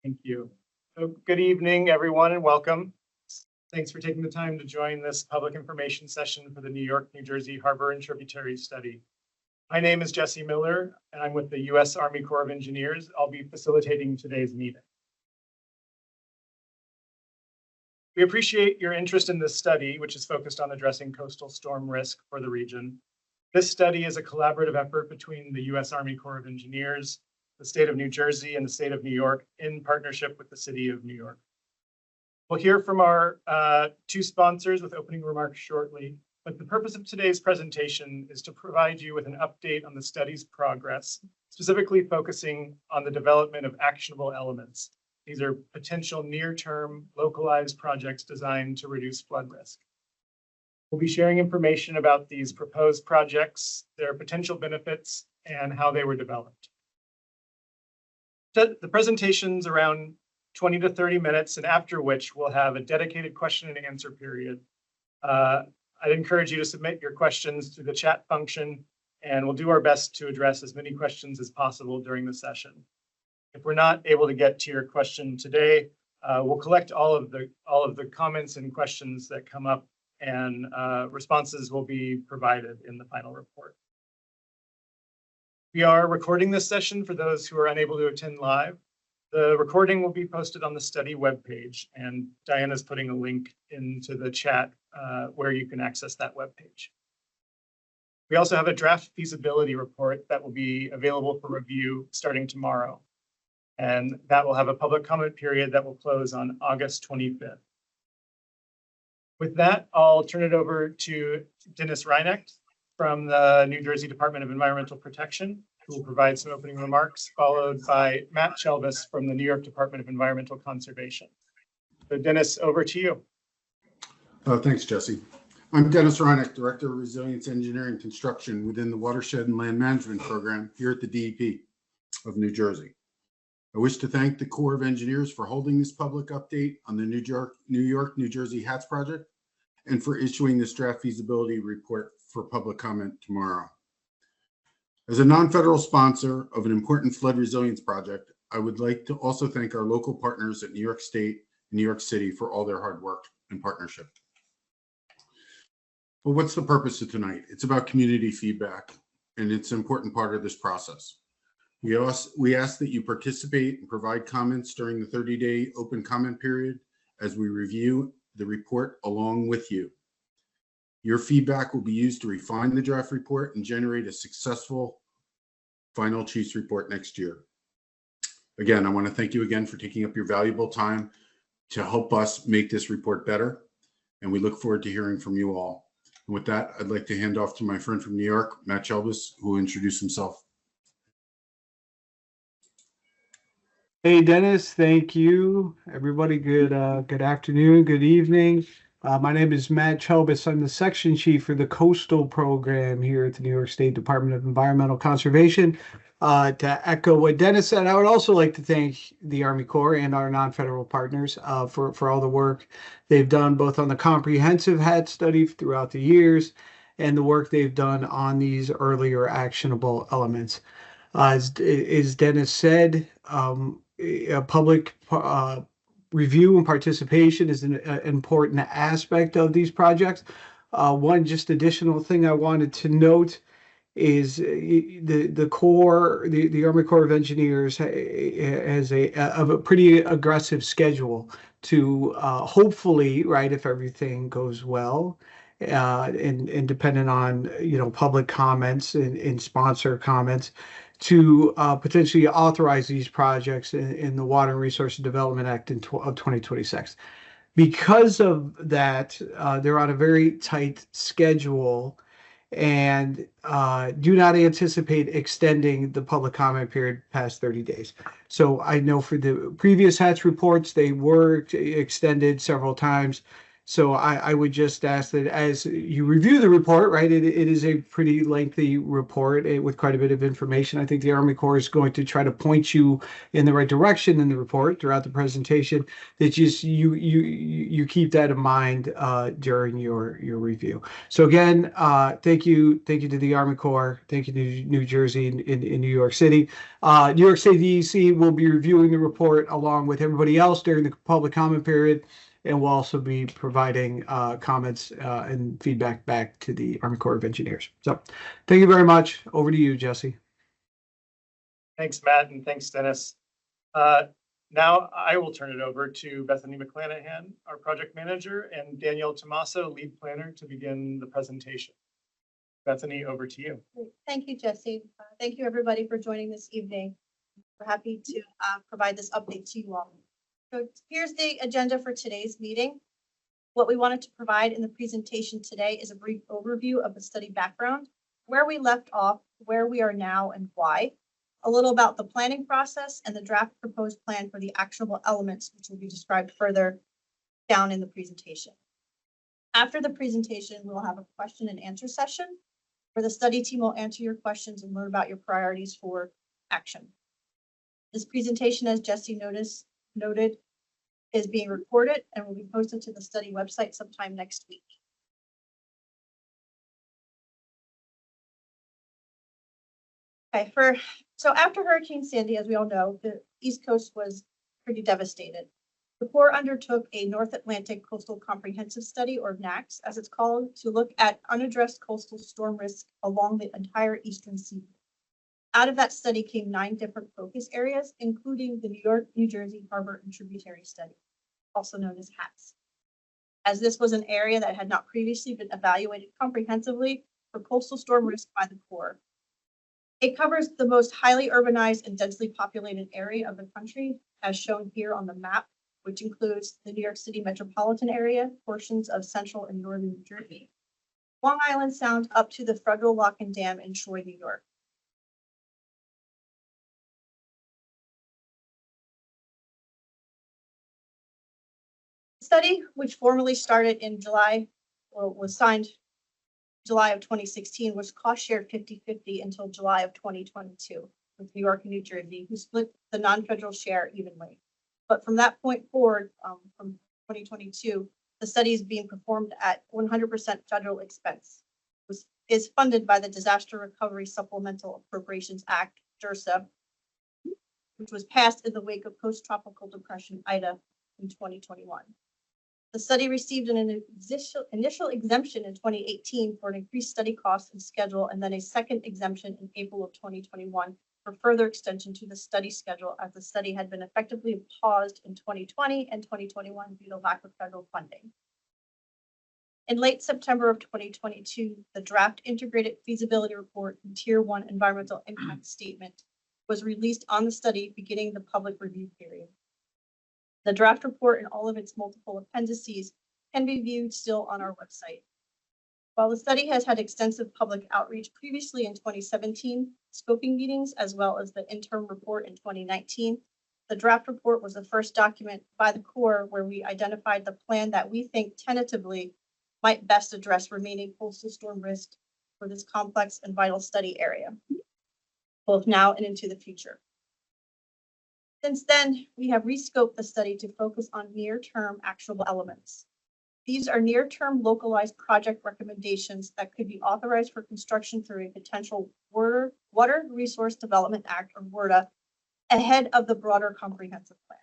Thank you. Good evening, everyone, and welcome. Thanks for taking the time to join this public information session for the New York, New Jersey Harbor and Tributary Study. My name is Jesse Miller, and I'm with the U.S. Army Corps of Engineers. I'll be facilitating today's meeting. We appreciate your interest in this study, which is focused on addressing coastal storm risk for the region. This study is a collaborative effort between the U.S. Army Corps of Engineers, the state of New Jersey, and the state of New York in partnership with the city of New York. We'll hear from our two sponsors with opening remarks shortly, but the purpose of today's presentation is to provide you with an update on the study's progress, specifically focusing on the development of actionable elements. These are potential near-term localized projects designed to reduce flood risk. We'll be sharing information about these proposed projects, their potential benefits, and how they were developed. The presentation's around 20 to 30 minutes, and after which we'll have a dedicated question and answer period. I'd encourage you to submit your questions through the chat function, and we'll do our best to address as many questions as possible during the session. If we're not able to get to your question today, we'll collect all of the comments and questions that come up, and responses will be provided in the final report. We are recording this session for those who are unable to attend live. The recording will be posted on the study webpage, and Diana's putting a link into the chat where you can access that webpage. We also have a draft feasibility report that will be available for review starting tomorrow, and that will have a public comment period that will close on August 25th. With that, I'll turn it over to Dennis Reinecht from the New Jersey Department of Environmental Protection, who will provide some opening remarks, followed by Matt Chelbis from the New York Department of Environmental Conservation. So Dennis, over to you. Thanks, Jesse. I'm Dennis Reinecht, Director of Resilience Engineering Construction within the Watershed and Land Management Program here at the DEP of New Jersey. I wish to thank the Corps of Engineers for holding this public update on the New York, New Jersey HATS project and for issuing this draft feasibility report for public comment tomorrow. As a non-federal sponsor of an important flood resilience project, I would like to also thank our local partners at New York State and New York City for all their hard work and partnership. But what's the purpose of tonight? It's about community feedback, and it's an important part of this process. We ask that you participate and provide comments during the 30-day open comment period as we review the report along with you. Your feedback will be used to refine the draft report and generate a successful final Chiefs report next year. Again, I want to thank you again for taking up your valuable time to help us make this report better, and we look forward to hearing from you all. And with that, I'd like to hand off to my friend from New York, Matt Chelbis, who will introduce himself. Hey, Dennis, thank you. Everybody, good afternoon, good evening. My name is Matt Chelbis. I'm the section chief for the coastal program here at the New York State Department of Environmental Conservation. To echo what Dennis said, I would also like to thank the Army Corps and our non-federal partners for all the work they've done, both on the comprehensive HAT study throughout the years and the work they've done on these earlier actionable elements. As Dennis said, a public review and participation is an important aspect of these projects. One just additional thing I wanted to note is the Corps, the Army Corps of Engineers has a pretty aggressive schedule to hopefully, right, if everything goes well, and dependent on public comments and sponsor comments, to potentially authorize these projects in the Water and Resources Development Act of 2026. Because of that, they're on a very tight schedule and do not anticipate extending the public comment period past 30 days. So I know for the previous HATS reports, they were extended several times. So I would just ask that as you review the report, right, it is a pretty lengthy report with quite a bit of information. I think the Army Corps is going to try to point you in the right direction in the report throughout the presentation. That just you keep that in mind during your review. So again, thank you to the Army Corps. Thank you to New Jersey in New York City. New York State DEC will be reviewing the report along with everybody else during the public comment period. And we'll also be providing comments and feedback back to the Army Corps of Engineers. So thank you very much. Over to you, Jesse. Thanks, Matt, and thanks, Dennis. Now I will turn it over to Bethany McClanahan, our project manager, and Danielle Tomaso, lead planner, to begin the presentation. Bethany, over to you. Thank you, Jesse. Thank you, everybody, for joining this evening. We're happy to provide this update to you all. So here's the agenda for today's meeting. What we wanted to provide in the presentation today is a brief overview of the study background, where we left off, where we are now, and why. A little about the planning process and the draft proposed plan for the actionable elements, which will be described further down in the presentation. After the presentation, we'll have a question and answer session where the study team will answer your questions and learn about your priorities for action. This presentation, as Jesse noted, is being recorded and will be posted to the study website sometime next week. Okay, so after Hurricane Sandy, as we all know, the East Coast was pretty devastated. The Corps undertook a North Atlantic Coastal Comprehensive Study, or NACS, as it's called, to look at unaddressed coastal storm risk along the entire eastern seaboard. Out of that study came 9 different focus areas, including the New York, New Jersey Harbor and Tributary Study, also known as HATS. As this was an area that had not previously been evaluated comprehensively for coastal storm risk by the Corps. It covers the most highly urbanized and densely populated area of the country, as shown here on the map, which includes the New York City metropolitan area, portions of central and northern New Jersey, Long Island Sound up to the Federal Lock and Dam in Troy, New York. The study, which formally started in July, or was signed July of 2016, was cost shared 50-50 until July of 2022 with New York and New Jersey, who split the non-federal share evenly. But from that point forward, from 2022, the study is being performed at 100% federal expense. Is funded by the Disaster Recovery Supplemental Appropriations Act, DRSA, which was passed in the wake of post-tropical depression Ida in 2021. The study received an initial exemption in 2018 for an increased study cost and schedule, and then a second exemption in April of 2021 for further extension to the study schedule, as the study had been effectively paused in 2020 and 2021 due to lack of federal funding. In late September of 2022, the draft integrated feasibility report and Tier 1 environmental impact statement was released on the study, beginning the public review period. The draft report and all of its multiple appendices can be viewed still on our website. While the study has had extensive public outreach previously in 2017, scoping meetings, as well as the interim report in 2019, the draft report was the first document by the Corps where we identified the plan that we think tentatively might best address remaining coastal storm risk for this complex and vital study area, both now and into the future. Since then, we have rescoped the study to focus on near-term actionable elements. These are near-term localized project recommendations that could be authorized for construction through a potential Water Resource Development Act, or WRDA, ahead of the broader comprehensive plan.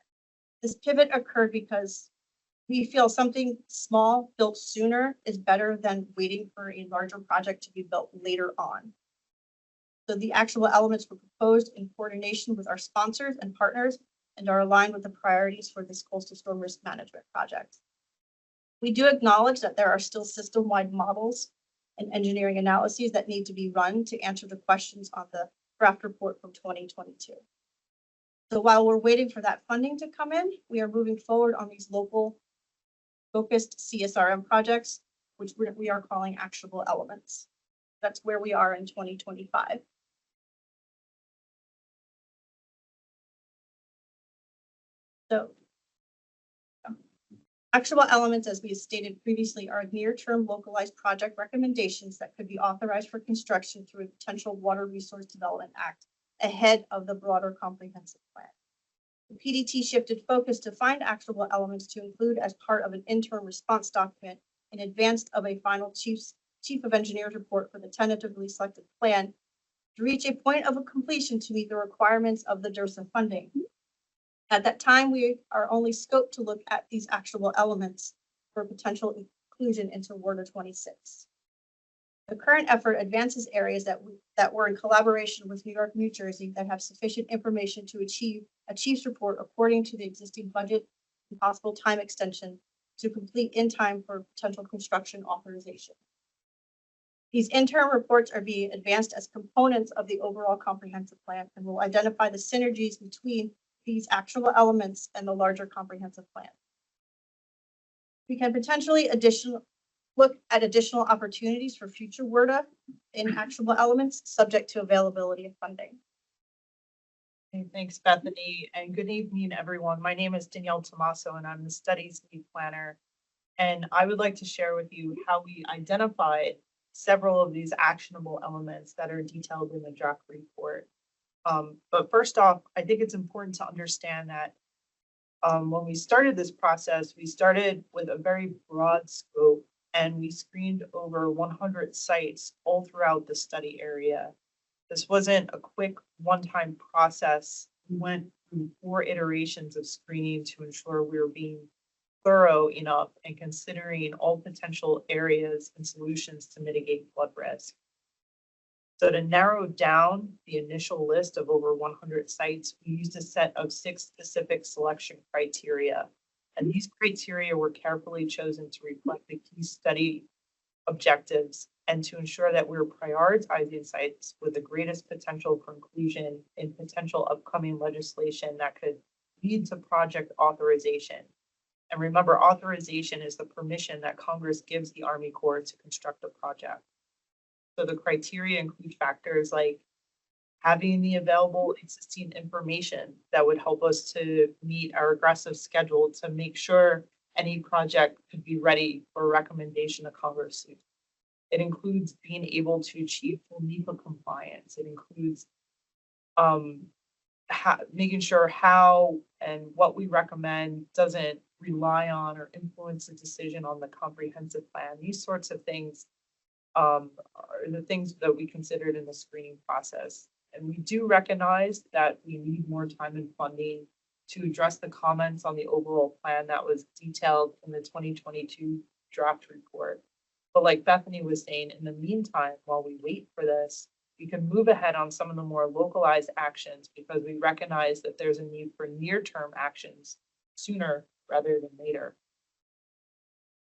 This pivot occurred because we feel something small built sooner is better than waiting for a larger project to be built later on. So the actual elements were proposed in coordination with our sponsors and partners and are aligned with the priorities for this coastal storm risk management project. We do acknowledge that there are still system-wide models and engineering analyses that need to be run to answer the questions on the draft report from 2022. So while we're waiting for that funding to come in, we are moving forward on these local focused CSRM projects, which we are calling actionable elements. That's where we are in 2025. So Actionable elements, as we stated previously, are near-term localized project recommendations that could be authorized for construction through a potential Water Resource Development Act ahead of the broader comprehensive plan. The PDT shifted focus to find actionable elements to include as part of an interim response document in advance of a final Chief of Engineers report for the tentatively selected plan to reach a point of completion to meet the requirements of the DERSA funding. At that time, we are only scoped to look at these actionable elements for potential inclusion into WRDA 26. The current effort advances areas that were in collaboration with New York, New Jersey that have sufficient information to achieve a chief's report according to the existing budget and possible time extension to complete in time for potential construction authorization. These interim reports are being advanced as components of the overall comprehensive plan and will identify the synergies between these actionable elements and the larger comprehensive plan. We can potentially look at additional opportunities for future WRDA in actionable elements, subject to availability of funding. Okay, thanks, Bethany, and good evening, everyone. My name is Danielle Tomaso, and I'm the Studies Lead Planner. And I would like to share with you how we identified several of these actionable elements that are detailed in the draft report. But first off, I think it's important to understand that when we started this process, we started with a very broad scope and we screened over 100 sites all throughout the study area. This wasn't a quick one-time process. We went through 4 iterations of screening to ensure we were being thorough enough and considering all potential areas and solutions to mitigate flood risk. So to narrow down the initial list of over 100 sites, we used a set of 6 specific selection criteria. And these criteria were carefully chosen to reflect the key study objectives and to ensure that we're prioritizing sites with the greatest potential for inclusion in potential upcoming legislation that could lead to project authorization. And remember, authorization is the permission that Congress gives the Army Corps to construct a project. So the criteria include factors like having the available existing information that would help us to meet our aggressive schedule to make sure any project could be ready for recommendation to Congress soon. It includes being able to achieve full NEPA compliance. It includes making sure how and what we recommend doesn't rely on or influence the decision on the comprehensive plan. These sorts of things are the things that we considered in the screening process. And we do recognize that we need more time and funding to address the comments on the overall plan that was detailed in the 2022 draft report. But like Bethany was saying, in the meantime, while we wait for this, we can move ahead on some of the more localized actions because we recognize that there's a need for near-term actions sooner rather than later.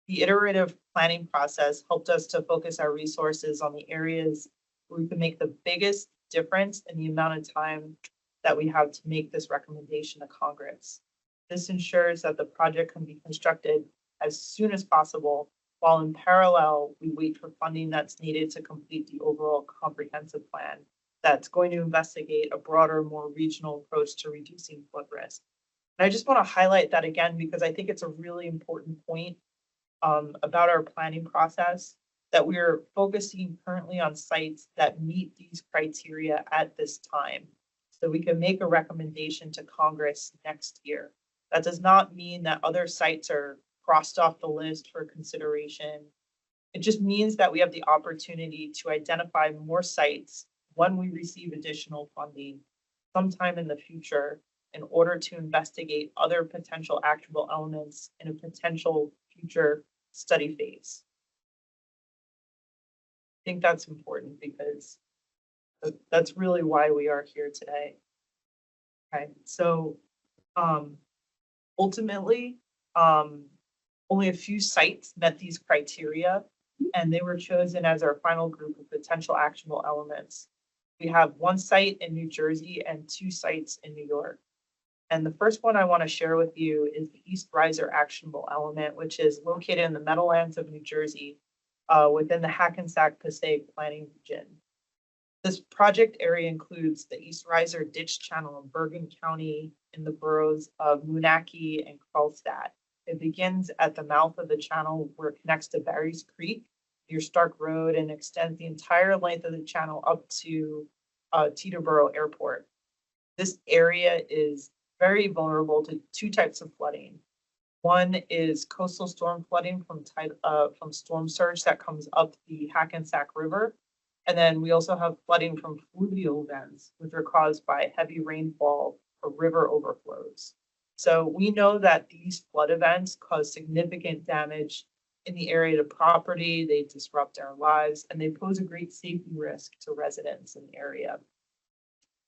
The iterative planning process helped us to focus our resources on the areas where we can make the biggest difference in the amount of time that we have to make this recommendation to Congress. This ensures that the project can be constructed as soon as possible, while in parallel, we wait for funding that's needed to complete the overall comprehensive plan that's going to investigate a broader, more regional approach to reducing flood risk. And I just want to highlight that again, because I think it's a really important point about our planning process, that we're focusing currently on sites that meet these criteria at this time, so we can make a recommendation to Congress next year. That does not mean that other sites are crossed off the list for consideration. It just means that we have the opportunity to identify more sites when we receive additional funding sometime in the future in order to investigate other potential actionable elements in a potential future study phase. I think that's important because that's really why we are here today. Okay, so ultimately, only a few sites met these criteria, and they were chosen as our final group of potential actionable elements. We have 1 site in New Jersey and 2 sites in New York. And the first one I want to share with you is the East Riser actionable element, which is located in the Meadowlands of New Jersey within the Hackensack-Passaic planning region. This project area includes the East Riser ditch channel in Bergen County in the boroughs of Moonachie and Karlstad. It begins at the mouth of the channel where it connects to Barry's Creek, near Stark Road, and extends the entire length of the channel up to Teterboro Airport. This area is very vulnerable to two types of flooding. One is coastal storm flooding from storm surge that comes up the Hackensack River. And then we also have flooding from fluvial events, which are caused by heavy rainfall or river overflows. So we know that these flood events cause significant damage in the area to property, they disrupt our lives, and they pose a great safety risk to residents in the area.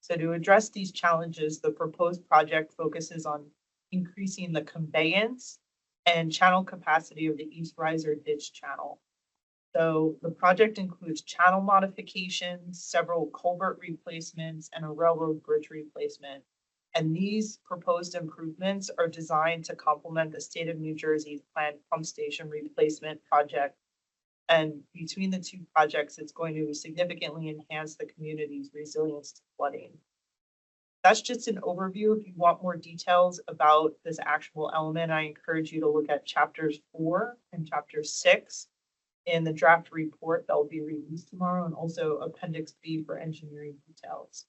So to address these challenges, the proposed project focuses on increasing the conveyance and channel capacity of the East Riser Ditch Channel. So the project includes channel modifications, several culvert replacements, and a railroad bridge replacement. And these proposed improvements are designed to complement the state of New Jersey's planned pump station replacement project. And between the two projects, it's going to significantly enhance the community's resilience to flooding. That's just an overview. If you want more details about this actual element, I encourage you to look at chapters 4 and chapter 6 in the draft report that will be released tomorrow, and also Appendix B for engineering details.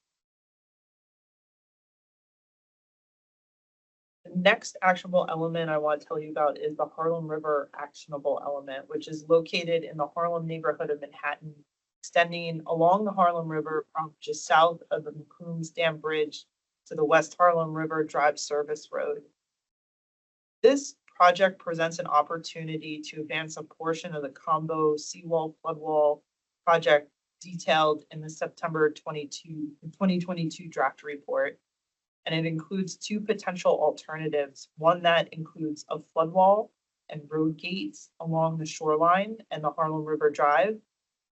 The next actionable element I want to tell you about is the Harlem River actionable element, which is located in the Harlem neighborhood of Manhattan, extending along the Harlem River from just south of the McCombs Dam Bridge to the West Harlem River Drive Service Road. This project presents an opportunity to advance a portion of the combo seawall floodwall project detailed in the September 2022 draft report. And it includes two potential alternatives, one that includes a flood wall and road gates along the shoreline and the Harlem River Drive,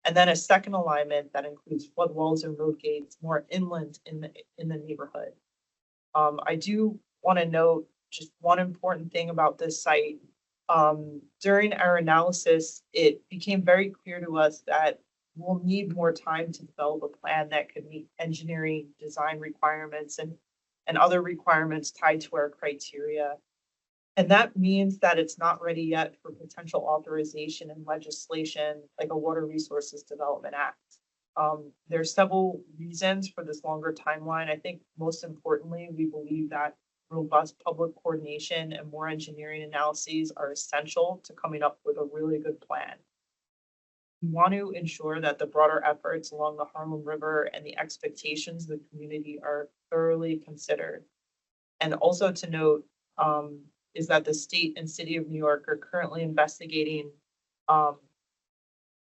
and then a second alignment that includes flood walls and road gates more inland in the neighborhood. I do want to note just one important thing about this site. During our analysis, it became very clear to us that we'll need more time to develop a plan that could meet engineering design requirements and other requirements tied to our criteria. And that means that it's not ready yet for potential authorization and legislation like a Water Resources Development Act. There are several reasons for this longer timeline. I think most importantly, we believe that robust public coordination and more engineering analyses are essential to coming up with a really good plan. We want to ensure that the broader efforts along the Harlem River and the expectations of the community are thoroughly considered. And also to note is that the state and city of New York are currently investigating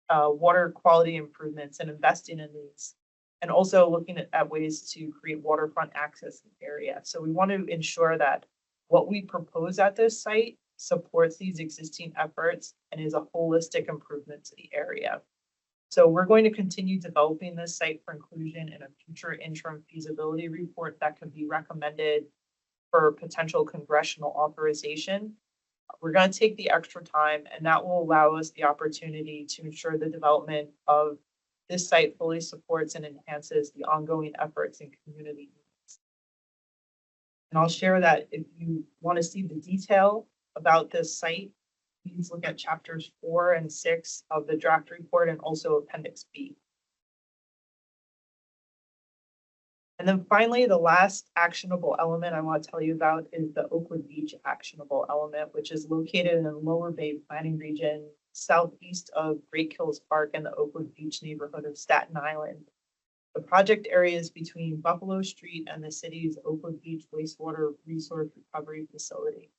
water quality improvements and investing in these, and also looking at ways to create waterfront access in the area. So we want to ensure that what we propose at this site supports these existing efforts and is a holistic improvement to the area. So we're going to continue developing this site for inclusion in a future interim feasibility report that could be recommended for potential congressional authorization. We're going to take the extra time, and that will allow us the opportunity to ensure the development of this site fully supports and enhances the ongoing efforts in community needs. And I'll share that if you want to see the detail about this site, please look at chapters 4 and 6 of the draft report and also Appendix B. And then finally, the last actionable element I want to tell you about is the Oakwood Beach actionable element, which is located in the Lower Bay Planning Region, southeast of Great Kills Park and the Oakwood Beach neighborhood of Staten Island. The project area is between Buffalo Street and the city's Oakwood Beach Wastewater Resource Recovery Facility.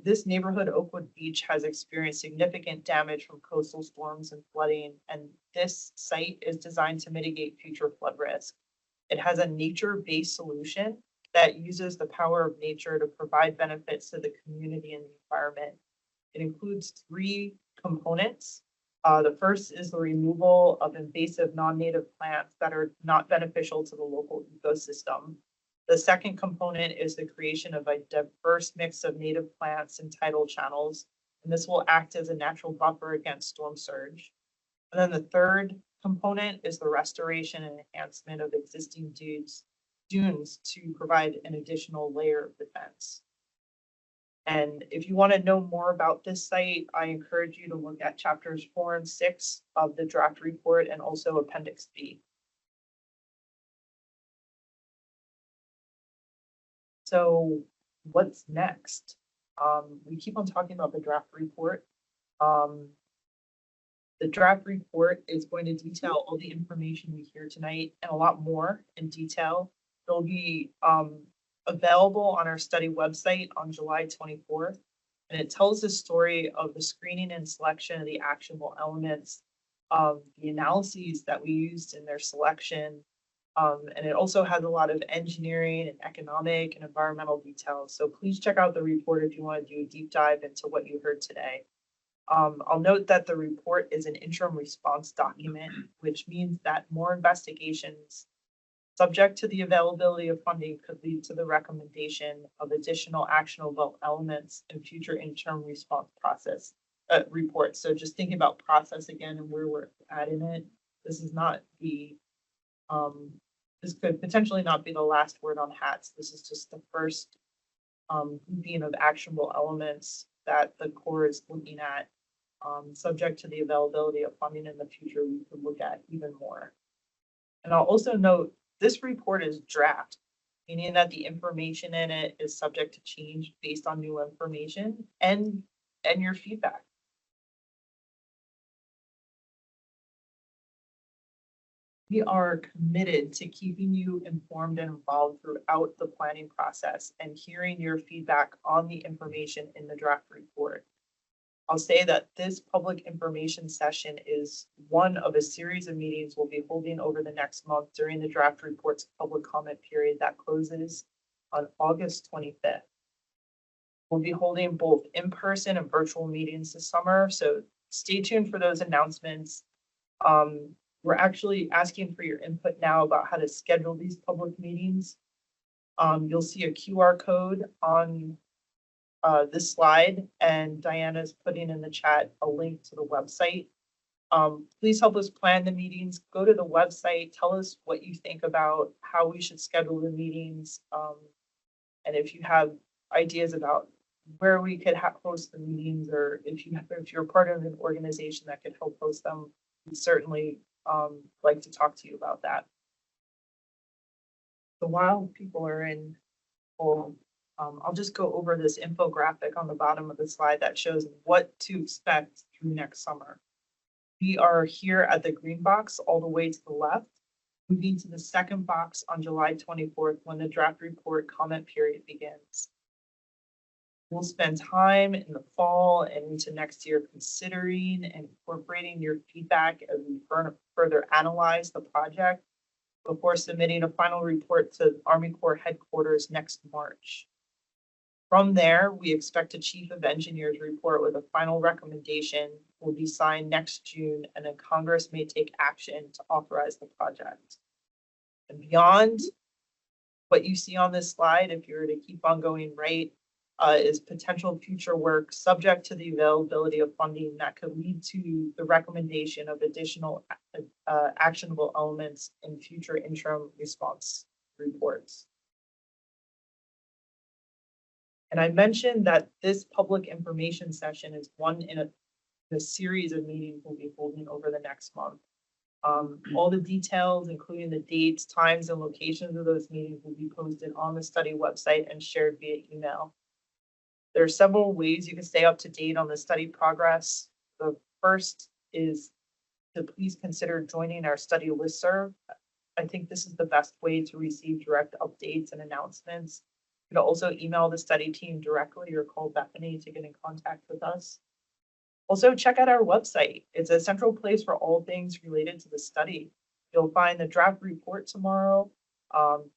This neighborhood, Oakwood Beach, has experienced significant damage from coastal storms and flooding, and this site is designed to mitigate future flood risk. It has a nature-based solution that uses the power of nature to provide benefits to the community and the environment. It includes 3 components. The first is the removal of invasive non-native plants that are not beneficial to the local ecosystem. The second component is the creation of a diverse mix of native plants and tidal channels, and this will act as a natural buffer against storm surge. And then the third component is the restoration and enhancement of existing dunes to provide an additional layer of defense. And if you want to know more about this site, I encourage you to look at chapters 4 and 6 of the draft report and also Appendix B. So what's next? We keep on talking about the draft report. The draft report is going to detail all the information we hear tonight and a lot more in detail. It'll be available on our study website on July 24th. And it tells the story of the screening and selection of the actionable elements, of the analyses that we used in their selection. And it also has a lot of engineering and economic and environmental details. So please check out the report if you want to do a deep dive into what you heard today. I'll note that the report is an interim response document, which means that more investigations subject to the availability of funding could lead to the recommendation of additional actionable elements in future interim response process reports. So just thinking about process again and where we're at in it, this is not the this could potentially not be the last word on hats. This is just the first grouping of actionable elements that the Corps is looking at. Subject to the availability of funding in the future, we could look at even more. And I'll also note this report is draft, meaning that the information in it is subject to change based on new information and your feedback. We are committed to keeping you informed and involved throughout the planning process and hearing your feedback on the information in the draft report. I'll say that this public information session is one of a series of meetings we'll be holding over the next month during the draft report's public comment period that closes on August 25th. We'll be holding both in-person and virtual meetings this summer, so stay tuned for those announcements. We're actually asking for your input now about how to schedule these public meetings. You'll see a QR code on this slide, and Diana's putting in the chat a link to the website. Please help us plan the meetings. Go to the website, tell us what you think about how we should schedule the meetings. And if you have ideas about where we could host the meetings, or if you're part of an organization that could help host them, we'd certainly like to talk to you about that. So while people are in full, I'll just go over this infographic on the bottom of the slide that shows what to expect through next summer. We are here at the green box all the way to the left, moving to the second box on July 24th when the draft report comment period begins. We'll spend time in the fall and into next year considering and incorporating your feedback as we further analyze the project before submitting a final report to Army Corps headquarters next March. From there, we expect a Chief of Engineers report with a final recommendation will be signed next June, and then Congress may take action to authorize the project. And beyond what you see on this slide, if you were to keep on going right, is potential future work subject to the availability of funding that could lead to the recommendation of additional actionable elements in future interim response reports. And I mentioned that this public information session is one in a series of meetings we'll be holding over the next month. All the details, including the dates, times, and locations of those meetings, will be posted on the study website and shared via email. There are several ways you can stay up to date on the study progress. The first is to please consider joining our study listserv. I think this is the best way to receive direct updates and announcements. You can also email the study team directly or call Bethany to get in contact with us. Also, check out our website. It's a central place for all things related to the study. You'll find the draft report tomorrow,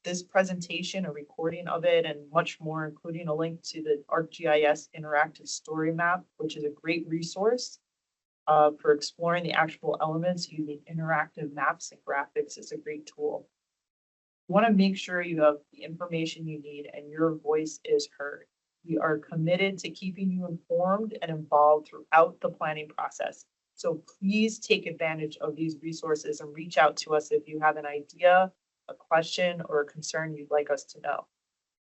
this presentation, a recording of it, and much more, including a link to the ArcGIS interactive story map, which is a great resource for exploring the actual elements using interactive maps and graphics. Is a great tool. You want to make sure you have the information you need and your voice is heard. We are committed to keeping you informed and involved throughout the planning process. So please take advantage of these resources and reach out to us if you have an idea, a question, or a concern you'd like us to know.